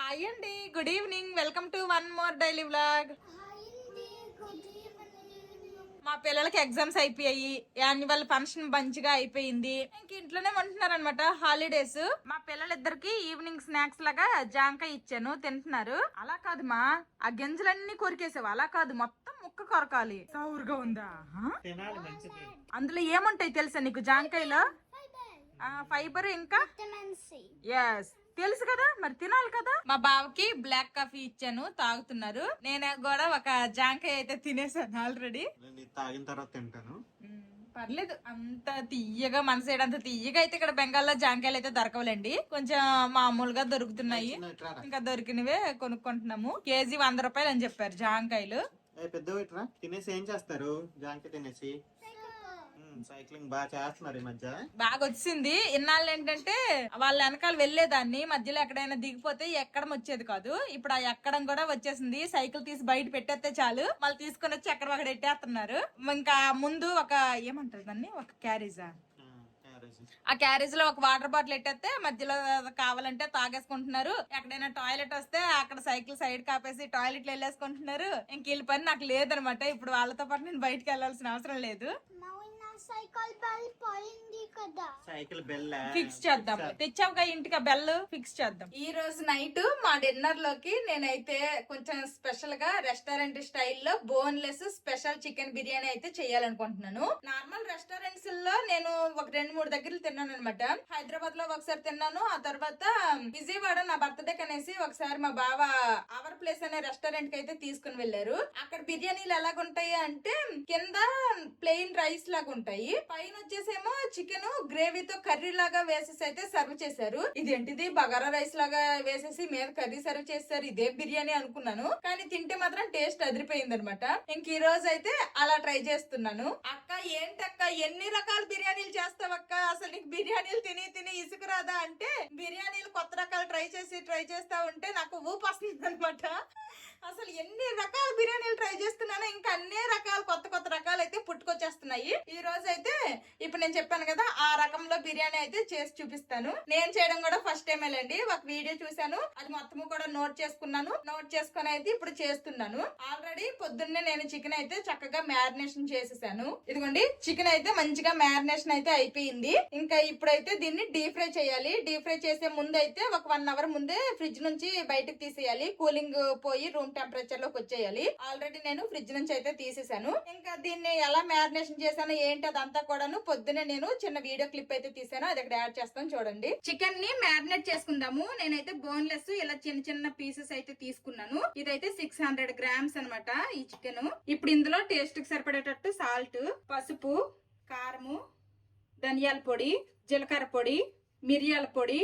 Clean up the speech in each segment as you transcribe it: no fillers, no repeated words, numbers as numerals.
Hi అండి, good evening. Welcome to one more daily vlog. మా పిల్లలకి ఎగ్జామ్స్ అయిపోయాయి, యాన్యువల్ ఫంక్షన్ మంచిగా అయిపోయింది. ఇంక ఇంట్లోనే ఉంటున్నారు అనమాట, హాలిడేస్. మా పిల్లలిద్దరికి ఈవినింగ్ స్నాక్స్ లాగా జాంకాయ ఇచ్చాను, తింటున్నారు. అలా కాదు మా, ఆ గింజలన్నీ కొరికేసావు. అలా కాదు, మొత్తం ముక్క కొరకాలి. సౌరుగా ఉందా? అందులో ఏముంటాయి తెలుసా నీకు జాంకాయలో? ఫైబర్ ఇంకా ఎస్ తెలుసు కదా, మరి తినాలి కదా. మా బావకి బ్లాక్ కాఫీ ఇచ్చాను, తాగుతున్నారు. నేను కూడా ఒక జాంకాయ అయితే తినేసాను ఆల్రెడీ. తాగిన తర్వాత తింటాను. పర్లేదు, అంత తీయగా మన సైడ్ అంత తీయగా అయితే ఇక్కడ బెంగాల్లో జాంకాయలు అయితే దొరకవులేండి, కొంచెం మామూలుగా దొరుకుతున్నాయి. ఇంకా దొరికినవే కొనుక్కుంటున్నాము. కేజీ 100 రూపాయలు అని చెప్పారు జాంకాయలు. పెద్ద తినేసి ఏం చేస్తారు? జాంకాయ తినేసి సైక్లింగ్ బాగా చేస్తున్నారు ఈ మధ్య. బాగా వచ్చింది. ఇన్నాళ్ళు ఏంటంటే వాళ్ళ వెనకాల వెళ్లేదాన్ని, మధ్యలో ఎక్కడైనా దిగిపోతే ఎక్కడం వచ్చేది కాదు. ఇప్పుడు ఆ ఎక్కడం కూడా వచ్చేసింది. సైకిల్ తీసి బయట పెట్టేస్తే చాలు, మళ్ళీ తీసుకొని వచ్చి ఎక్కడ ఒకటి పెట్టేస్తున్నారు. ఇంకా ముందు ఒక ఏమంటారు దాన్ని, ఒక క్యారేజా, ఆ క్యారేజ్ లో ఒక వాటర్ బాటిల్ ఎట్టేస్తే మధ్యలో కావాలంటే తాగేసుకుంటున్నారు. ఎక్కడైనా టాయిలెట్ వస్తే అక్కడ సైకిల్ సైడ్ కాపేసి టాయిలెట్ వెళ్ళేసుకుంటున్నారు. ఇంక వీళ్ళ పని నాకు లేదనమాట. ఇప్పుడు వాళ్ళతో పాటు నేను బయటకు వెళ్లాల్సిన అవసరం లేదు. సైకిల్ బెల్ ఫిక్స్ చేద్దాం. తెచ్చావుగా ఇంటికి బెల్, ఫిక్స్ చేద్దాం. ఈ రోజు నైట్ మా డిన్నర్ లోకి నేనైతే కొంచెం స్పెషల్ గా రెస్టారెంట్ స్టైల్లో బోన్లెస్ స్పెషల్ చికెన్ బిర్యానీ అయితే చేయాలనుకుంటున్నాను. నార్మల్ రెస్టారెంట్స్ లో నేను ఒక 2-3 దగ్గర తిన్నాను అనమాట. హైదరాబాద్ లో ఒకసారి తిన్నాను, ఆ తర్వాత విజయవాడ నా బర్త్డే కనేసి ఒకసారి మా బావ అవర్ ప్లేస్ అనే రెస్టారెంట్ కి అయితే తీసుకుని వెళ్లారు. అక్కడ బిర్యానీలు ఎలాగుంటాయి అంటే కింద ప్లెయిన్ రైస్ లాగా ఉంటాయి, పైన వచ్చేసేమో చికెన్ గ్రేవీతో కర్రీ లాగా వేసేసి అయితే సర్వ్ చేశారు. ఇదేంటిది బగారా రైస్ లాగా వేసేసి మీద కర్రీ సర్వ్ చేస్తారు, ఇదే బిర్యానీ అనుకున్నాను. కానీ తింటే మాత్రం టేస్ట్ అదిరిపోయింది అనమాట. ఇంక ఈ రోజు అయితే అలా ట్రై చేస్తున్నాను. అక్క ఏంటక్క ఎన్ని రకాల బిర్యానీలు చేస్తావక్క, అసలు నీకు బిర్యానీలు తిని తిని ఇసుకురాదా అంటే, బిర్యానీలు కొత్త రకాలు ట్రై చేస్తా ఉంటే నాకు ఊపు వస్తుంది అనమాట. అసలు ఎన్ని రకాల బిర్యానీలు ట్రై చేస్తున్నానో ఇంకా అన్ని రకాల కొత్త రకాలు అయితే పుట్టుకొచ్చేస్తున్నాయి. ఈ రోజు అయితే ఇప్పుడు నేను చెప్పాను కదా, ఆ రకంలో బిర్యానీ అయితే చేసి చూపిస్తాను. నేను చేయడం కూడా ఫస్ట్ టైం లేండి, ఒక వీడియో చూసాను, అది మొత్తము కూడా నోట్ చేసుకుని అయితే ఇప్పుడు చేస్తున్నాను. ఆల్రెడీ పొద్దున్నే నేను చికెన్ అయితే చక్కగా మ్యారినేషన్ చేసేసాను. ఇదిగోండి చికెన్ అయితే మంచిగా మ్యారినేషన్ అయితే అయిపోయింది. ఇంకా ఇప్పుడైతే దీన్ని డీప్ ఫ్రై చేయాలి. డీప్ ఫ్రై చేసే ముందు అయితే ఒక 1 అవర్ ముందే ఫ్రిడ్జ్ నుంచి బయటకు తీసేయాలి, కూలింగ్ పోయి రూమ్ టెంపరేచర్ లోకి వచ్చేయాలి. ఆల్రెడీ నేను ఫ్రిడ్జ్ నుంచి అయితే తీసేసాను. ఇంకా దీన్ని ఎలా మ్యారినేషన్ చేశాను ఏంటి అదంతా కూడాను పొద్దునే నేను చిన్న వీడియో క్లిప్ అయితే తీసాను, అది ఇక్కడ యాడ్ చేస్తాను చూడండి. చికెన్ ని మ్యారినేట్ చేసుకుందాము. నేనైతే బోన్లెస్ ఇలా చిన్న చిన్న పీసెస్ అయితే తీసుకున్నాను. ఇదైతే 600 గ్రామ్స్ అనమాట ఈ చికెన్. ఇప్పుడు ఇందులో టేస్ట్ కి సరిపడేటట్టు సాల్ట్, పసుపు, కారము, ధనియాల పొడి, జీలకర్ర పొడి, మిరియాల పొడి,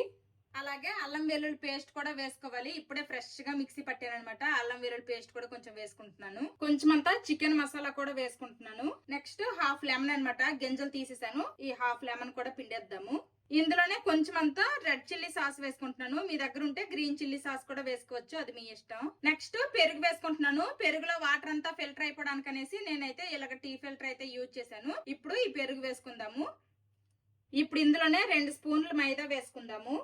అలాగే అల్లం వెల్లుల్లి పేస్ట్ కూడా వేసుకోవాలి. ఇప్పుడే ఫ్రెష్ గా మిక్సీ పట్టాను అనమాట. అల్లం వెల్లుల్లి పేస్ట్ కూడా కొంచెం వేసుకుంటున్నాను. కొంచెం అంతా చికెన్ మసాలా కూడా వేసుకుంటున్నాను. నెక్స్ట్ హాఫ్ లెమన్ అనమాట, గింజలు తీసేసాను. ఈ హాఫ్ లెమన్ కూడా పిండేద్దాము. ఇందులోనే కొంచెం అంతా రెడ్ చిల్లీ సాస్ వేసుకుంటున్నాను. మీ దగ్గర ఉంటే గ్రీన్ చిల్లీ సాస్ కూడా వేసుకోవచ్చు, అది మీ ఇష్టం. నెక్స్ట్ పెరుగు వేసుకుంటున్నాను. పెరుగులో వాటర్ అంతా ఫిల్టర్ అయిపోవడానికి అనేసి నేనైతే ఇలాగ టీ ఫిల్టర్ అయితే యూజ్ చేశాను. ఇప్పుడు ఈ పెరుగు వేసుకుందాము. ఇప్పుడు ఇందులోనే 2 స్పూన్లు మైదా వేసుకుందాము.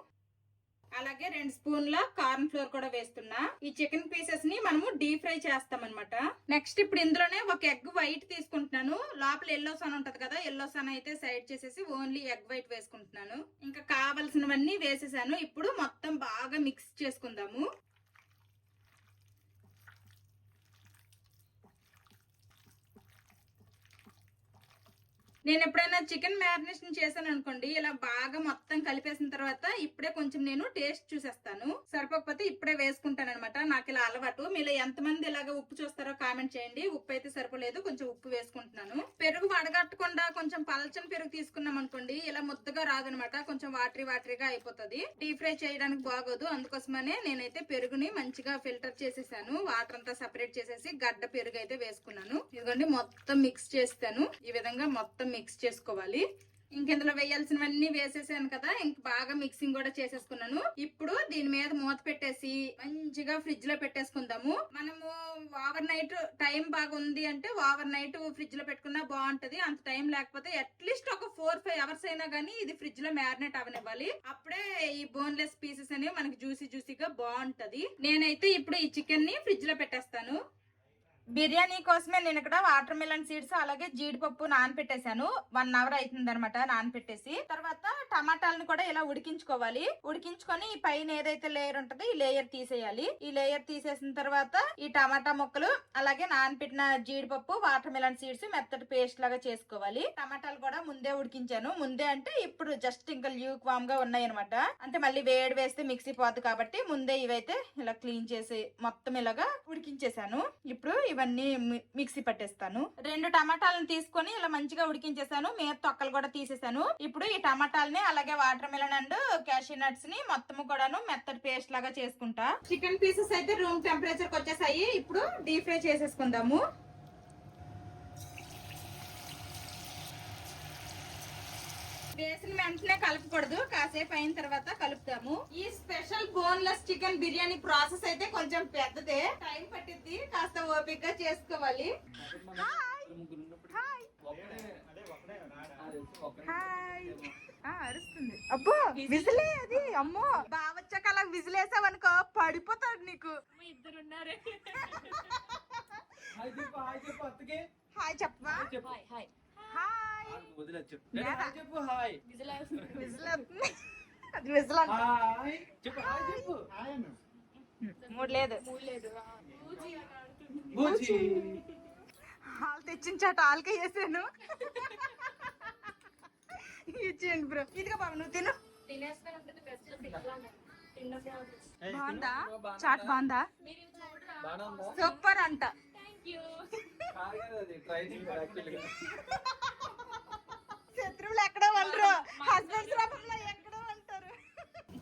అలాగే 2 స్పూన్ల కార్న్ ఫ్లోర్ కూడా వేస్తున్నా. ఈ చికెన్ పీసెస్ ని మనము డీప్ ఫ్రై చేస్తాం అనమాట. నెక్స్ట్ ఇప్పుడు ఇందులోనే ఒక ఎగ్ వైట్ తీసుకుంటున్నాను. లోపల ఎల్లో సన్ ఉంటది కదా, ఎల్లో సన్ అయితే సైడ్ చేసేసి ఓన్లీ ఎగ్ వైట్ వేసుకుంటున్నాను. ఇంకా కావలసినవన్నీ వేసేసాను. ఇప్పుడు మొత్తం బాగా మిక్స్ చేసుకుందాము. నేను ఎప్పుడైనా చికెన్ మ్యారినేషన్ చేశాను అనుకోండి, ఇలా బాగా మొత్తం కలిపేసిన తర్వాత ఇప్పుడే కొంచెం నేను టేస్ట్ చూసేస్తాను. సరిపోకపోతే ఇప్పుడే వేసుకుంటాను అనమాట. నాకు ఇలా అలవాటు. మీరు ఎంతమంది ఇలాగ ఉప్పు చూస్తారో కామెంట్ చేయండి. ఉప్పు అయితే సరిపోలేదు, కొంచెం ఉప్పు వేసుకుంటున్నాను. పెరుగు వడగట్టకుండా కొంచెం పలచని పెరుగు తీసుకున్నాం అనుకోండి, ఇలా ముద్దగా రాదనమాట, కొంచెం వాటరీగా అయిపోతుంది. డీప్ ఫ్రై చేయడానికి బాగోదు. అందుకోసమనే నేనైతే పెరుగుని మంచిగా ఫిల్టర్ చేసేసాను. వాటర్ అంతా సెపరేట్ చేసేసి గడ్డ పెరుగు అయితే వేసుకున్నాను. ఇదిగోండి మొత్తం మిక్స్ చేస్తాను. ఈ విధంగా మొత్తం మిక్స్ చేసుకోవాలి. ఇంక ఇందులో వేయాల్సినవన్నీ వేసేసాను కదా, ఇంక బాగా మిక్సింగ్ కూడా చేసేసుకున్నాను. ఇప్పుడు దీని మీద మూత పెట్టేసి మంచిగా ఫ్రిడ్జ్ లో పెట్టేసుకుందాము. మనము ఓవర్ నైట్ టైం బాగా ఉంది అంటే ఓవర్ నైట్ ఫ్రిడ్జ్ లో పెట్టుకున్నా బాగుంటది. అంత టైం లేకపోతే అట్లీస్ట్ ఒక 4-5 అవర్స్ అయినా గానీ ఇది ఫ్రిడ్జ్ లో మ్యారినేట్ అవనివ్వాలి. అప్పుడే ఈ బోన్లెస్ పీసెస్ అనేవి మనకి జ్యూసీగా బాగుంటది. నేనైతే ఇప్పుడు ఈ చికెన్ ని ఫ్రిడ్జ్ లో పెట్టేస్తాను. బిర్యానీ కోసమే నేను ఇక్కడ వాటర్ మిలన్ సీడ్స్ అలాగే జీడిపప్పు నానపెట్టేశాను. 1 అవర్ అవుతుంది అనమాట నానపెట్టేసి. తర్వాత టమాటాలను కూడా ఇలా ఉడికించుకోవాలి. ఉడికించుకొని ఈ పైన ఏదైతే లేయర్ ఉంటుందో ఈ లేయర్ తీసేయాలి. ఈ లేయర్ తీసేసిన తర్వాత ఈ టమాటా ముక్కలు అలాగే నానపెట్టిన జీడిపప్పు వాటర్ మిలన్ సీడ్స్ మెత్తటి పేస్ట్ లాగా చేసుకోవాలి. టమాటాలు కూడా ముందే ఉడికించాను. ముందే అంటే ఇప్పుడు జస్ట్ ఇంకా ల్యూక్ వామ్ గా ఉన్నాయి అనమాట. అంటే మళ్ళీ వేడి వేస్తే మిక్సీ పోద్ది కాబట్టి ముందే ఇవైతే ఇలా క్లీన్ చేసి మొత్తం ఇలాగా ఉడికించేసాను. ఇప్పుడు ఇవన్నీ మిక్సీ పట్టేస్తాను. 2 టమాటాలను తీసుకొని ఇలా మంచిగా ఉడికించేసాను. మీద తొక్కలు కూడా తీసేసాను. ఇప్పుడు ఈ టమాటాలని అలాగే water melon and cashew nuts ని మొత్తం కూడాను మెత్తటి పేస్ట్ లాగా చేసుకుంటా. చికెన్ పీసెస్ అయితే రూమ్ టెంపరేచర్ కి వచ్చేసాయి. ఇప్పుడు డీప్ ఫ్రై చేసేసుకుందాము. వేసిన వెంటనే కలపకూడదు, కాసేపు అయిన తర్వాత కలుపుతాము. ఈ special boneless chicken biryani process అయితే కొంచెం పెద్దదే, టైం పట్టిద్ది, కాస్త ఓపిక చేసుకోవాలి. అరుస్తుంది. అబ్బో విజిలే అది. అమ్మో బావచ్చాక అలా విజిలేసావనుకో పడిపోతాడు నీకు. ఇద్దరున్నారు. హాయ్ చెప్పవా? హాయ్ మూడు లేదు. హాల్ తెచ్చించాట హాల్కే వేసాను. ఇచ్చేయండి బ్రో. ఇదిగా బాబు నువ్వు తిను. బాగుందా చాట్? బాగుందా? సూపర్ అంట. శత్రువులు ఎక్కడో వండరు, హస్బెండ్స్ రూపంలో ఎక్కడో అంటారు.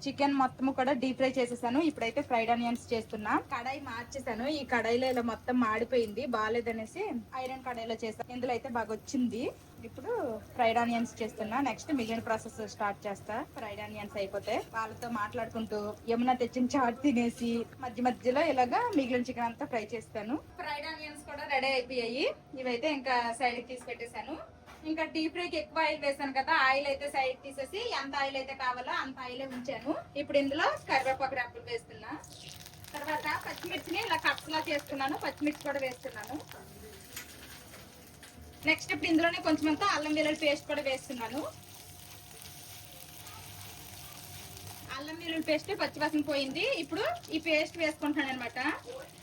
చికెన్ మొత్తం కూడా డీప్ ఫ్రై చేసేసాను. ఇప్పుడైతే ఫ్రైడ్ ఆనియన్స్ చేస్తున్నా. కడాయి మార్చేసాను. ఈ కడాయిలో ఇలా మొత్తం మాడిపోయింది, బాగాలేదనేసి ఐరన్ కడాయిలో చేస్తాను. ఇందులో అయితే బాగా వచ్చింది. ఇప్పుడు ఫ్రైడ్ ఆనియన్స్ చేస్తున్నా. నెక్స్ట్ మిగిలిన ప్రాసెస్ స్టార్ట్ చేస్తా. ఫ్రైడ్ ఆనియన్స్ అయిపోతే వాళ్ళతో మాట్లాడుకుంటూ యమున తెచ్చిన చాట్ తినేసి మధ్యలో ఇలాగా మిగిలిన చికెన్ అంతా ఫ్రై చేస్తాను. ఫ్రైడ్ ఆనియన్స్ కూడా రెడీ అయిపోయాయి. ఇవైతే ఇంకా సైడ్ కి తీసి పెట్టేశాను. ఇంకా డీప్ ఫ్రైకి ఎక్కువ ఆయిల్ వేసాను కదా, ఆయిల్ అయితే సైడ్ తీసేసి ఎంత ఆయిల్ అయితే కావాలో అంత ఆయిల్ ఉంచాను. ఇప్పుడు ఇందులో కరివేపాకు రెబ్బలు వేస్తున్నా. తర్వాత పచ్చిమిర్చిని ఇలా కట్స్ లా చేసుకున్నాను. పచ్చిమిర్చి కూడా వేస్తున్నాను. నెక్స్ట్ ఇప్పుడు ఇందులోనే కొంచెం అంతా అల్లం వెల్లుల్లి పేస్ట్ కూడా వేస్తున్నాను. అల్లం వెల్లుల్లి పేస్ట్ పచ్చివాసన పోయింది. ఇప్పుడు ఈ పేస్ట్ వేసుకుంటాను అనమాట.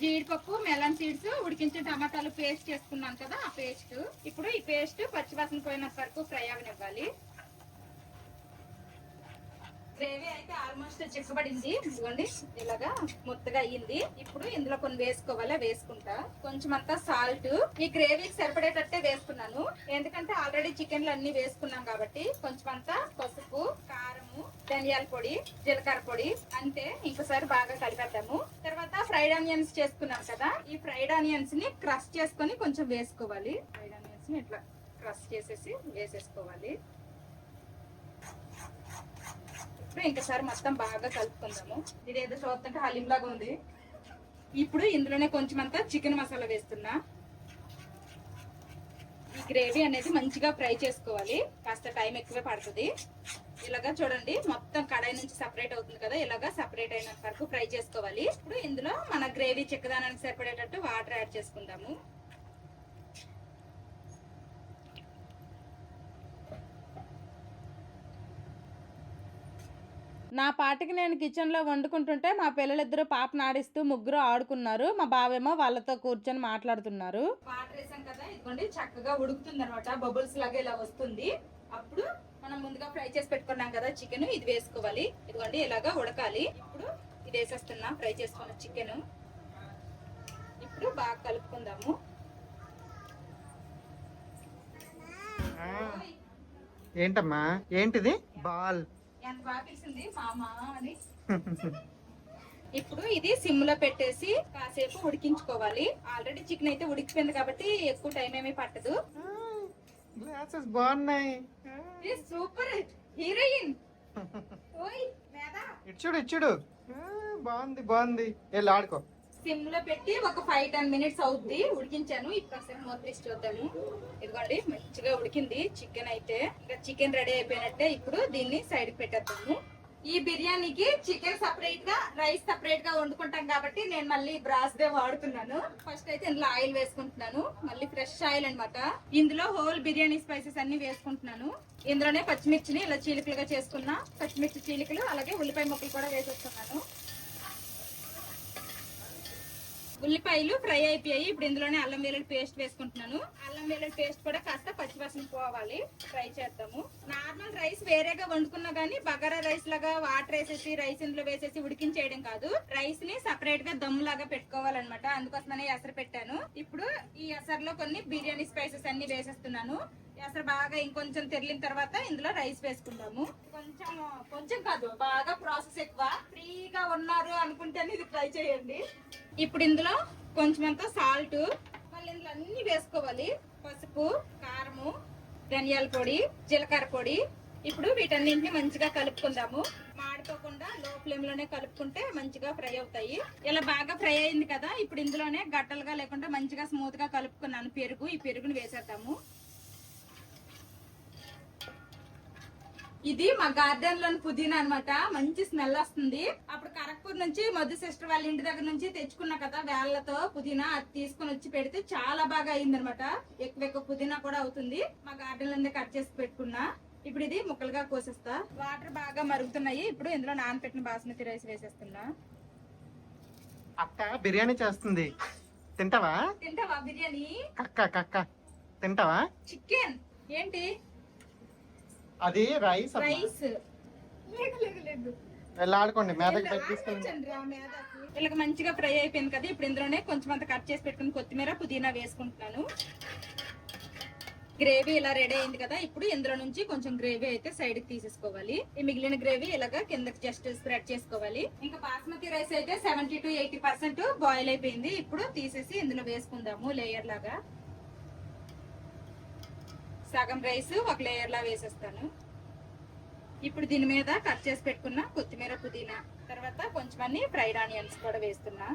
జీడిపప్పు మెలన్ సీడ్స్ ఉడికించిన టమాటాలు పేస్ట్ చేసుకున్నాను కదా, ఆ పేస్ట్. ఇప్పుడు ఈ పేస్ట్ పచ్చివాసన పోయినంత వరకు ఫ్రై అవనివ్వాలి. గ్రేవీ అయితే ఆల్మోస్ట్ చిక్కబడింది. ఇదిగోండి ఇలాగా మొత్తగా అయ్యింది. ఇప్పుడు ఇందులో కొన్ని వేసుకుంటా. కొంచెం అంతా సాల్ట్ ఈ గ్రేవీకి సరిపడేటట్టే వేసుకున్నాను. ఎందుకంటే ఆల్రెడీ చికెన్లు అన్ని వేసుకున్నాం కాబట్టి. కొంచెం అంతా పసుపు, కారము, ధనియాల పొడి, జీలకర్ర పొడి అంతే. ఇంకోసారి బాగా కలిపేద్దాము. తర్వాత ఫ్రైడ్ ఆనియన్స్ చేసుకున్నాం కదా, ఈ ఫ్రైడ్ ఆనియన్స్ ని క్రష్ చేసుకొని కొంచెం వేసుకోవాలి. ఫ్రైడ్ ఆనియన్స్ ని ఇట్లా క్రష్ చేసేసి వేసేసుకోవాలి. ఇంకసారి మొత్తం బాగా కలుపుకుందాము. ఇదేదో చూస్తుంటే హలీం లాగా ఉంది. ఇప్పుడు ఇందులోనే కొంచెం అంతా చికెన్ మసాలా వేస్తున్నా. ఈ గ్రేవీ అనేది మంచిగా ఫ్రై చేసుకోవాలి, కాస్త టైం ఎక్కువే పడుతుంది. ఇలాగా చూడండి మొత్తం కడాయి నుంచి సపరేట్ అవుతుంది కదా, ఇలాగా సపరేట్ అయినంత వరకు ఫ్రై చేసుకోవాలి. ఇప్పుడు ఇందులో మన గ్రేవీ చిక్కదానానికి సరిపడేటట్టు వాటర్ యాడ్ చేసుకుందాము. నా పాటికి నేను కిచెన్ లో వండుకుంటుంటే మా పిల్లలిద్దరు పాపను ఆడిస్తూ ముగ్గురు ఆడుకున్నారు. మా బావేమో వాళ్ళతో కూర్చొని మాట్లాడుతున్నారు. వాటర్ వేసాం కదా, ఇదిగోండి చక్కగా ఉడుకుతుంది అనమాట. బబుల్స్ లాగా ఇలా వస్తుంది. అప్పుడు మనం ముందుగా ఫ్రై చేసి పెట్టుకున్నాం కదా చికెన్, ఇది వేసుకోవాలి. ఇదిగోండి ఇలాగా ఉడకాలి. ఇప్పుడు ఇది వేసేస్తున్నా ఫ్రై చేసుకున్న చికెన్. ఇప్పుడు బాగా కలుపుకుందాము. ఏంటమ్మా ఏంటిది? బాల్ ఎంత బాగా తెలిసింది మామా అని. ఇప్పుడు ఇది సిమ్ లో పెట్టేసి కాసేపు ఉడికించుకోవాలి. ఆల్రెడీ చికెన్ అయితే ఉడికిపోయింది కాబట్టి ఎక్కువ టైం ఏమీ పట్టదు. గ్లాసెస్ బాగున్నాయి. Super heroine. ఓయ్ మేదా ఇచ్చుడు బాగుంది వెళ్ళి ఆడుకో. సిమ్ లో పెట్టి ఒక 5-10 మినిట్స్ అవుద్ది ఉడికించాను. ఇప్పుడు అసలు మూత తీసి చూద్దాము. ఇదిగోండి మంచిగా ఉడికింది చికెన్ అయితే. ఇంకా చికెన్ రెడీ అయిపోయినట్టే. ఇప్పుడు దీన్ని సైడ్ కి పెట్టేద్దాము. ఈ బిర్యానీకి చికెన్ సపరేట్ గా రైస్ సపరేట్ గా వండుకుంటాం కాబట్టి నేను మళ్ళీ బ్రాస్ దే వాడుతున్నాను. ఫస్ట్ అయితే ఇందులో ఆయిల్ వేసుకుంటున్నాను. మళ్ళీ ఫ్రెష్ ఆయిల్ అన్నమాట. ఇందులో హోల్ బిర్యానీ స్పైసెస్ అన్ని వేసుకుంటున్నాను. ఇందులోనే పచ్చిమిర్చిని ఇలా చీలికలుగా చేసుకున్నా పచ్చిమిర్చి చీలికలు, అలాగే ఉల్లిపాయ ముక్కలు కూడా వేసేస్తున్నాను. ఉల్లిపాయలు ఫ్రై అయిపోయాయి. ఇప్పుడు ఇందులోనే అల్లం వెల్లుల్లి పేస్ట్ వేసుకుంటున్నాను. అల్లం వెల్లుల్లి పేస్ట్ కూడా కాస్త పచ్చివాసన పోవాలి. ఫ్రై చేద్దాము. నార్మల్ రైస్ వేరేగా వండుకున్నా గానీ బగారా రైస్ లాగా వాటర్ వేసేసి రైస్ ఇందులో వేసేసి ఉడికించేయడం కాదు. రైస్ ని సపరేట్ గా దమ్ లాగా పెట్టుకోవాలన్నమాట. అందుకోసమనే ఎసరు పెట్టాను. ఇప్పుడు ఈ ఎసరులో కొన్ని బిర్యానీ స్పైసెస్ అన్ని వేసేస్తున్నాను. ఎసరు బాగా ఇంకొంచెం తెరిలిన తర్వాత ఇందులో రైస్ వేసుకుందాము. కొంచెం కాదు, బాగా ప్రాసెస్ ఎక్కువ. ఫ్రీగా ఉన్నారు అనుకుంటేనే ఇది ట్రై చేయండి. ఇప్పుడు ఇందులో కొంచెం అంతా సాల్ట్, మళ్ళీ ఇందులో అన్ని వేసుకోవాలి. పసుపు, కారము, ధనియాల పొడి, జీలకర్ర పొడి. ఇప్పుడు వీటన్నింటిని మంచిగా కలుపుకుందాము. మాడిపోకుండా లో ఫ్లేమ్ లోనే కలుపుకుంటే మంచిగా ఫ్రై అవుతాయి. ఇలా బాగా ఫ్రై అయింది కదా. ఇప్పుడు ఇందులోనే గట్టలుగా లేకుండా మంచిగా స్మూత్ గా కలుపుకున్నాను పెరుగు. ఈ పెరుగుని వేసేద్దాము. ఇది మా గార్డెన్ లోని పుదీనా అన్నమాట. మంచి స్మెల్ వస్తుంది. అప్పుడు ఖరగ్పూర్ నుంచి మధు సిస్టర్ వాళ్ళ ఇంటి దగ్గర నుంచి తెచ్చుకున్నా కదా వేళ్లతో పుదీనా. అది తీసుకుని వచ్చి పెడితే చాలా బాగా అయింది అనమాట. ఎక్కువ పుదీనా కూడా అవుతుంది. మా గార్డెన్ లోనే కట్ చేసి పెట్టుకున్నా. ఇప్పుడు ఇది ముక్కలుగా కోసేస్తా. వాటర్ బాగా మరుగుతున్నాయి. ఇప్పుడు ఇందులో నానబెట్టిన బాస్మతి రైస్ వేసేస్తున్నా. అక్క బిర్యానీ చేస్తుంది, తింటావా బిర్యానీ? కక్క తింటావా? చికెన్ ఏంటి? అది రైస్. వెళ్ళి ఆడుకోండి. మేదకి వీళ్ళకి మంచిగా ఫ్రై అయిపోయింది కదా. ఇప్పుడు ఇందులోనే కొంచెం అంత కట్ చేసి పెట్టుకుని కొత్తిమీర, పుదీనా వేసుకుంటున్నాను. గ్రేవీ ఇలా రెడీ అయింది కదా. ఇప్పుడు ఇందులో నుంచి కొంచెం గ్రేవీ అయితే సైడ్ కి తీసేసుకోవాలి. ఈ మిగిలిన గ్రేవీ ఇలాగా కిందకి జస్ట్ స్ప్రెడ్ చేసుకోవాలి. ఇంకా బాస్మతి రైస్ అయితే 70 to 80% బాయిల్ అయిపోయింది. ఇప్పుడు తీసేసి ఇందులో వేసుకుందాము లేయర్ లాగా. సగం రైస్ ఒక లేయర్ లా వేసేస్తాను. ఇప్పుడు దీని మీద కట్ చేసి పెట్టుకున్న కొత్తిమీర, పుదీనా, తర్వాత కొంచెం అన్ని ఫ్రైడ్ ఆనియన్స్ కూడా వేస్తున్నా.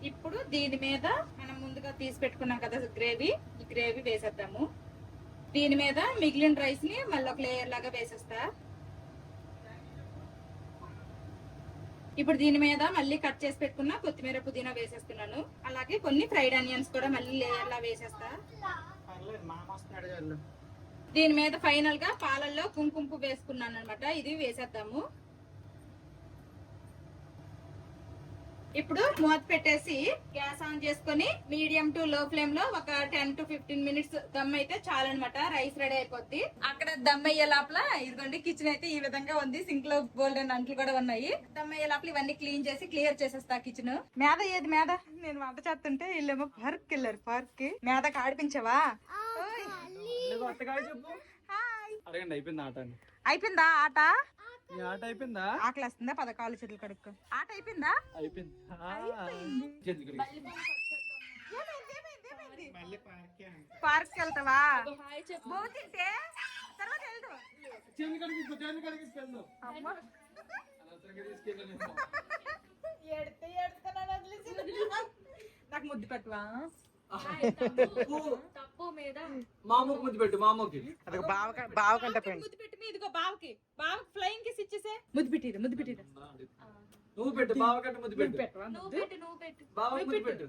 ఇప్పుడు దీని మీద మనం ముందుగా తీసి పెట్టుకున్నాం కదా గ్రేవీ, ఈ గ్రేవీ వేసేద్దాము. దీని మీద మిగిలిన రైస్ ని మళ్ళీ ఒక లేయర్ లాగా వేసేస్తా. ఇప్పుడు దీని మీద మళ్ళీ కట్ చేసి పెట్టుకున్న కొత్తిమీర, పుదీనా వేసేస్తున్నాను. అలాగే కొన్ని ఫ్రైడ్ ఆనియన్స్ కూడా మళ్ళీ లేయర్ లా వేసేస్తా. దీని మీద ఫైనల్ గా పాలల్లో కుంకుమ వేసుకున్నాను అనమాట. ఇది వేసేద్దాము. ఇప్పుడు మూత పెట్టేసి గ్యాస్ ఆన్ చేసుకుని మీడియం టు లో ఫ్లేమ్ లో ఒక 10 to 15 మినిట్స్ దమ్ అయితే చాలన్నమాట. రైస్ రెడీ అయిపోద్ది. అక్కడ దమ్ అయ్యే లోపల ఇదిగోండి కిచెన్ అయితే ఈ విధంగా ఉంది. సింక్ లో గోల్డెన్ అంట్లు కూడా ఉన్నాయి. దమ్ అయ్యే లోపల ఇవన్నీ క్లీన్ చేసి క్లియర్ చేసేస్తా కిచెన్. మేద ఏది మేద? నేను వంట చేస్తుంటే వీళ్ళేమో పార్క్ వెళ్ళారు. పార్క్ కి మేదకి ఆడిపించావా? అయిపోయిందా ఆట? ఆకలి వస్తుందా? పదకాలు చేతులు కడుక్కో. ఆట అయిపోయిందా? పార్క్ వెళ్తావా? తింటే తర్వాత నాకు ముద్దు పెట్టవా? ముద్దు పెట్టు మామూకి. బావ కంటే ముద్దు పెట్టి ఇదిగో బావకి ఫ్లయింగ్ కిస్ ఇచ్చేసే. ముద్దు పెట్టిరా నువ్వు పెట్టు. బావ కంటే ముద్దు పెట్టు. నువ్వు పెట్టు బావ ముద్దు పెట్టు.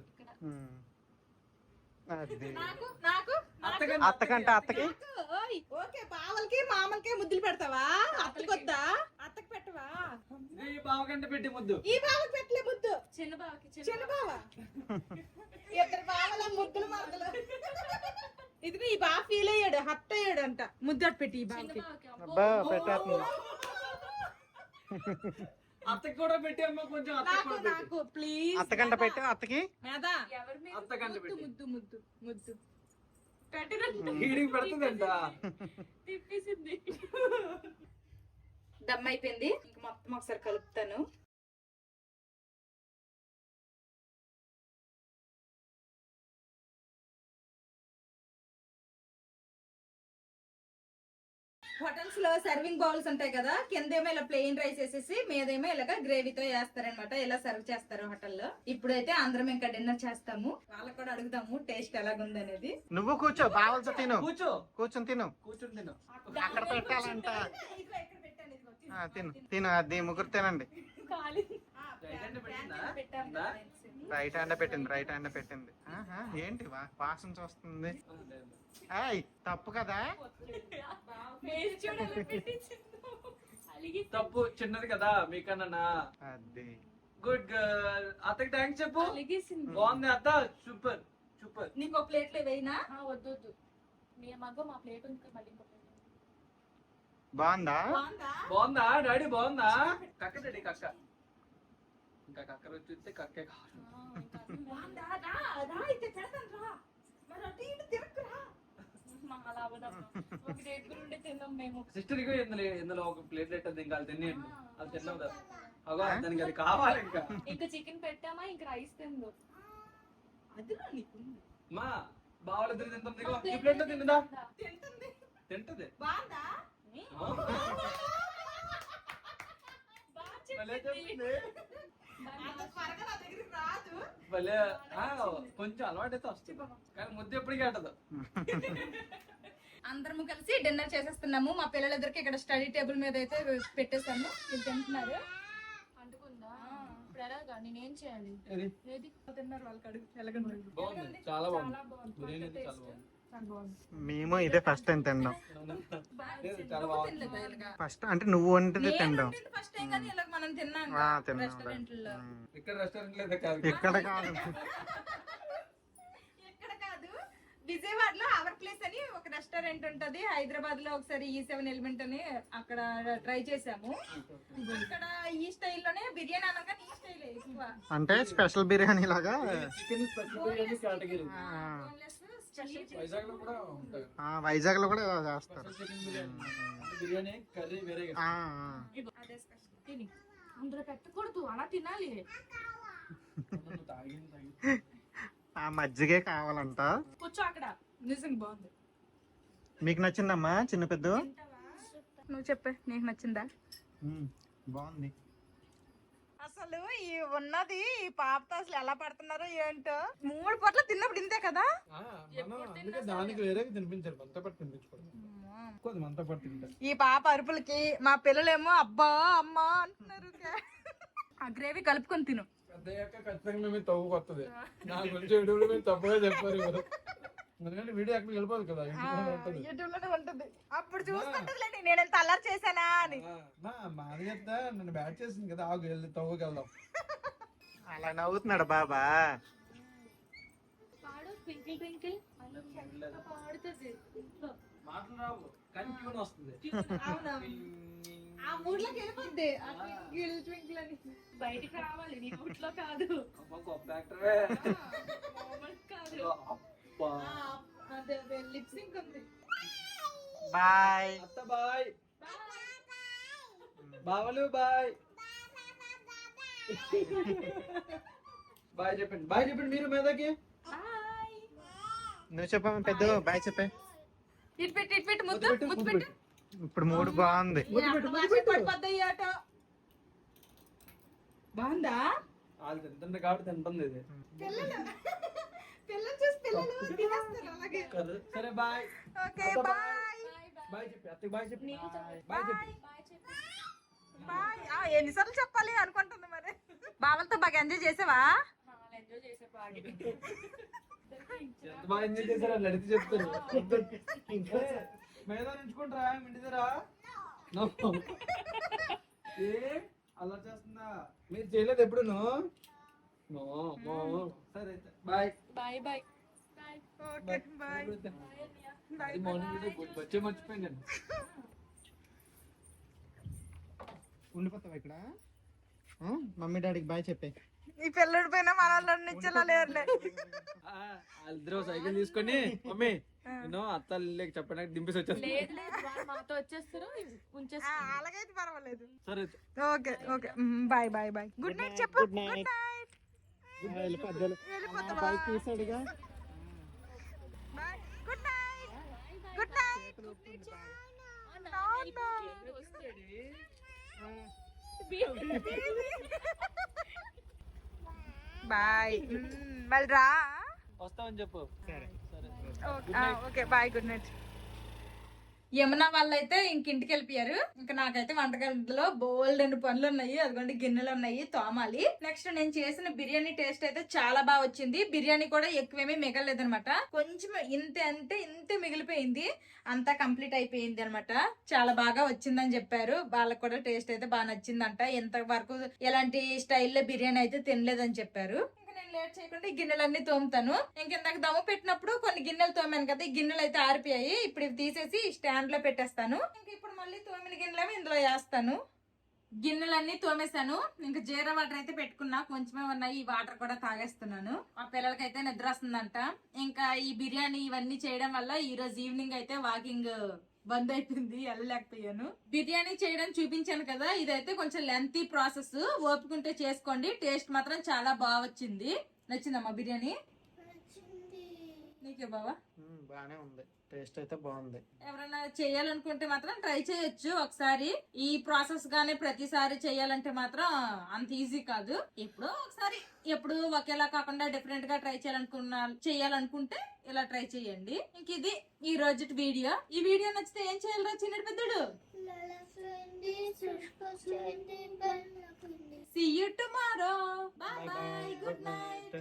అత్తకంటే అత్తకి. ఓకే బావలకి మామలకి ముద్దులు పెడతావా? అత్తకొద్దా? అత్తకి పెట్టవా? ఈ బావ కంటే పెట్టి ముద్దు. ఈ బావకి పెట్టలే ముద్దు. చిన్న బావ ఇద్దరు బావల ముద్దులు మరదలు. ఇదిగో ఈ బావ ఫీల్ అయ్యాడు, హట్ అయ్యాడు అంట. ముద్దు పెట్టి ఈ బావకి. అత్తకి కూడా పెట్టి అమ్మ కొంచెం. నాకు ప్లీజ్. అత్తకంట పెట్టు అత్తకి. అత్తకంట పెట్టి ముద్దు పెడుతుందంట. దమ్ అయిపోయింది. ఇంక మొత్తం ఒకసారి కలుపుతాను. హోటల్స్ లో సర్వింగ్ బౌల్స్ ఉంటాయి కదా, కిందేమో ఇలా ప్లెయిన్ రైస్ వేసేసి మీదేమో ఇలాగా గ్రేవీతో వేస్తారనమాట. ఇలా సర్వ్ చేస్తారు హోటల్లో. ఇప్పుడైతే అందరం ఇంకా డిన్నర్ చేస్తాము. వాళ్ళకి కూడా అడుగుదాము టేస్ట్ ఎలాగుంది అనేది. నువ్వు కూర్చో, బావలతో తిను. కూర్చో, కూర్చొని తిను. కూర్చొని తిను. అక్కడ పెట్టాలంట. ఇదిగో ఇక్కడ పెట్టాను, ఇదిగో తిను. తిను తిను, అది ముగ్గురు తినండి. రైట్ హ్యాండ్ పెట్టిందా? పెట్టాను ఉందా? రైట్ హ్యాండ్ పెట్టింది, రైట్ హ్యాండ్ పెట్టింది. ఆహా, ఏంటి వాసన చూస్తుంది. ఏయ్, తప్పు కదా. తప్పు చిన్నది కదా మీకన్నా. అది గుడ్ గర్ల్. అత్తకి థ్యాంక్స్ చెప్పు. బాగుంది అత్త, సూపర్ సూపర్. నీకు ప్లేట్ లో వేయినా? వద్దు మీ మగ్గ మా ప్లేట్ ఉంది మళ్ళీ ఇంకో ప్లేట్. బాగుందా? బాగుందా డాడీ? బాగుందా? కక్క డాడీ, కక్క. ఇంకా కక్క వచ్చి కక్కే కావాలి. ఒక దగ్గర ఉండే తిన్నాం మేము. సిస్టర్ ఇగో ఇందులో ఒక ప్లేట్ పెట్టద్దు, ఇంకా అది తినేయండి. అది తిన్నావు కదా, అగో దానికి అది కావాలి. ఇంకా చికెన్ పెట్టామా, ఇంకా రైస్ తిందు. మా బావాలిద్దరు తింటుంది. ఇగో ఈ ప్లేట్ లో తిన్నదా? తింటది. భలే చెప్తుంది. భలే కొంచెం అలవాటు అయితే వస్తుంది, కానీ ముద్ద ఎప్పటికీ ఆటదు. అందరము కలిసి డిన్నర్ చేసేస్తున్నాము. మా పిల్లలిద్దరికి ఇక్కడ స్టడీ టేబుల్ మీద అయితే పెట్టేసాము. వీళ్ళు తింటున్నారు. అంటుకుందా? ఇప్పుడు ఎలాగా నేనేం చేయాలి? ఏది తిన్నారు వాళ్ళకి అడుగు. ఎలాగండి? బాగుంది, చాలా బాగుంది. చాలా బాగుంది. బిర్యానీ అయితే చాలా బాగుంది. చాలా బాగుంది. మేము ఇదే ఫస్ట్ టైం తిన్నాం. చాలా బాగుంది. ఫస్ట్ అంటే నువ్వు వంటిది తినడం. ఫస్ట్ టైం కానీ ఇలా మనం తిన్నాం తిన్నాం. రెస్టారెంట్లో. ఇక్కడ రెస్టారెంట్ లేదా? కాదు, ఇక్కడ కాదు, ఇక్కడ కాదు, విజయవాడలో అవర్ ప్లేస్ అని ఒక రెస్టారెంట్ ఉంటది. హైదరాబాద్ లో ఒకసారి E7 ఎలిమెంట్ అని అక్కడ ట్రై చేసాము. అక్కడ ఈ స్టైల్లోనే బిర్యానీ అనగా ఈ స్టైల్ ఎక్కువ. అంటే స్పెషల్ బిర్యానీ లాగా. Chicken special biryani category. Boneless, special chicken. Vizag లో కూడా ఉంటాయి వైజాగ్ లో కూడా ఇలా చేస్తారు. చికెన్ బిర్యానీ. బిర్యానీ కర్రీ వేరే. అదే స్పెషల్. తిని అందులో పెట్టకూడదు, అలా తినాలి. ఆ మజ్జిగే కావాలంట. కూర్చో అక్కడ. నిజంగా బాగుంది. మీకు నచ్చిందమ్మా చిన్న పెద్ద? నువ్వు చెప్పే, నీకు నచ్చిందా? బాగుంది. అసలు ఈ ఉన్నది ఈ పాపతో అసలు ఎలా పడుతున్నారో ఏంటో. 3 పూట్ల తిన్నప్పుడు ఇంతే కదా. అందుకే దానికి వేరే తినిపించారు. మనతో పాటు తినిపించుకోవడం, మనతో పాటు తింటారు. ఈ పాప అరుపులకి మా పిల్లలేమో అబ్బా అమ్మా అంటున్నారు. ఆ గ్రేవీ కలుపుకొని తిను. పెద్దయ్యాక ఖచ్చితంగా మేము తవ్వు కొత్తది. నా గురించి వీడియో మీరు తప్పుగా చెప్పారు కదా, ఎందుకంటే వీడియో ఎక్కడికి వెళ్ళిపోదు కదా, యూట్యూబ్లోనే ఉంటుంది. అప్పుడు చూసుకుంటుందిలేండి నేను ఎంత అల్లరి చేశానా అని. మాది చెప్తా, నన్ను బ్యాట్ చేసింది కదా, ఆగు వెళ్ళి తవ్వుకి వెళ్దాం. అలా నవ్వుతున్నాడు బాబా. పాడు ట్వింకిల్ ట్వింకిల్ పాడుతుంది. మాటలు రావు, కానీ ట్యూన్ వస్తుంది. ఆ మూడ్లోకి వెళ్ళిపోద్ది. ఆ ట్వింకిల్ ట్వింకిల్ అని బయటికి రావాలి, నీ నోట్లో కాదు. గొప్ప యాక్టరే. కాదు. అదే లిప్ సింక్ ఉంది. బాయ్ అత్త బాయ్. బావలు బాయ్. బాయ్ చెప్పండి, బాయ్ చెప్పండి మీరు మీదకి. నువ్వు చెప్పమ్మా పెద్ద బాయ్ చెప్పే. ఇటు పెట్టు ముద్దు ముద్దు పెట్టు. ఇప్పుడు మూడు బాగుంది. బాగుందా? వాళ్ళు తింటుంది కాబట్టి తింటుంది ఇది. పిల్లలు చూసి పిల్లలు తినేస్తారు అలాగే. సరే బాయ్. Okay bye. బాయ్ చెప్పి అత్తకి బాయ్ చెప్పి. Bye bye. ఎన్నిసార్లు చెప్పాలి అనుకుంటుంది మరి. బావలతో బాగా ఎంజాయ్ చేసావా? ఎంజాయ్ చేసే పాడి. ఎంత బాగా ఎంజాయ్ చేశారు అని అడిగితే చెప్తారు. మీద నుంచుకుంటారా ఇంటి దగ్గర? ఏ అలా చేస్తుందా? మీరు చేయలేదు ఎప్పుడు? సరే bye bye bye okay bye. అది మార్నింగ్ వచ్చే మర్చిపోయింది. ఉండిపోతావా ఇక్కడ? మమ్మీ డాడీకి బాయ్ చెప్పే. ఈ పిల్లడి పైన మన వాళ్ళని ఇచ్చేలా లేరులే. వాళ్ళిద్దరూ సైకిల్ తీసుకొని మమ్మీ నేను అత్త చెప్పడానికి దింపేసి వచ్చేస్తాను. లేదు లేదు, వాళ్ళు మాతో వచ్చేస్తారు, ఉంచేస్తారు. అలాగైతే పర్వాలేదు. సరే okay okay bye bye bye. Good night చెప్పు. Good night. వెళ్ళిపోతావా? బాయ్ తీసాడుగా. Bye. Good night. Good night. Bye మళ్ళీ రా. వస్తామని చెప్పు. సరే. Okay bye, good night. Yamuna వాళ్ళైతే ఇంటికి వెళ్ళిపోయారు. ఇంకా నాకైతే వంటగదిలో బోల్డ్ అని పనులు ఉన్నాయి. అదిగోండి గిన్నెలు ఉన్నాయి, తోమాలి. నెక్స్ట్ నేను చేసిన బిర్యానీ టేస్ట్ అయితే చాలా బాగా వచ్చింది. బిర్యానీ కూడా ఎక్కువేమీ మిగలలేదు అనమాట. కొంచెం ఇంతే మిగిలిపోయింది. అంతా కంప్లీట్ అయిపోయింది అనమాట. చాలా బాగా వచ్చిందని చెప్పారు. వాళ్ళకి కూడా టేస్ట్ అయితే బాగా నచ్చిందంట. ఎంత వరకు ఎలాంటి స్టైల్లో బిర్యానీ అయితే తినలేదని చెప్పారు. నేను లేట్ చేయకుండా ఈ గిన్నెలన్నీ తోముతాను. ఇంకెందాక దమ్ము పెట్టినప్పుడు కొన్ని గిన్నెలు తోమాను కదా, ఈ గిన్నెలు అయితే ఆరిపోయాయి. ఇప్పుడు ఇవి తీసేసి స్టాండ్ లో పెట్టేస్తాను. ఇంక ఇప్పుడు మళ్ళీ తోమిన గిన్నెలు ఇందులో వేస్తాను. గిన్నెలన్నీ తోమేశాను. ఇంకా జీరా వాటర్ అయితే పెట్టుకున్నా, కొంచెమే ఉన్నాయి. ఈ వాటర్ కూడా తాగేస్తున్నాను. మా పిల్లలకైతే నిద్ర వస్తుందంట. ఇంకా ఈ బిర్యానీ ఇవన్నీ చేయడం వల్ల ఈ రోజు ఈవినింగ్ అయితే వాకింగ్ బంద్ అయిపోయింది, వెళ్ళలేకపోయాను. బిర్యానీ చేయడం చూపించాను కదా, ఇదైతే కొంచెం లెంతీ ప్రాసెస్. ఓపుకుంటే చేసుకోండి. టేస్ట్ మాత్రం చాలా బాగా వచ్చింది. నచ్చిందమ్మా బిర్యానీ? నీకే బావా? బానే ఉంది, టేస్ట్ అయితే బాగుంది. ఎవరైనా చేయాలనుకుంటే మాత్రం ట్రై చేయొచ్చు ఒకసారి. ఈ ప్రాసెస్ గానే ప్రతిసారి చేయాలంటే మాత్రం అంత ఈజీ కాదు. ఎప్పుడో ఒకసారి, ఎప్పుడు ఒకేలా కాకుండా డిఫరెంట్ గా ట్రై చేయాలనుకుంటే ఇలా ట్రై చేయండి. ఇంక ఇది ఈ రోజు వీడియో. ఈ వీడియో నచ్చితే ఏం చేయాలరా చిన్న పెద్దడు? See you tomorrow. Bye bye. Good night.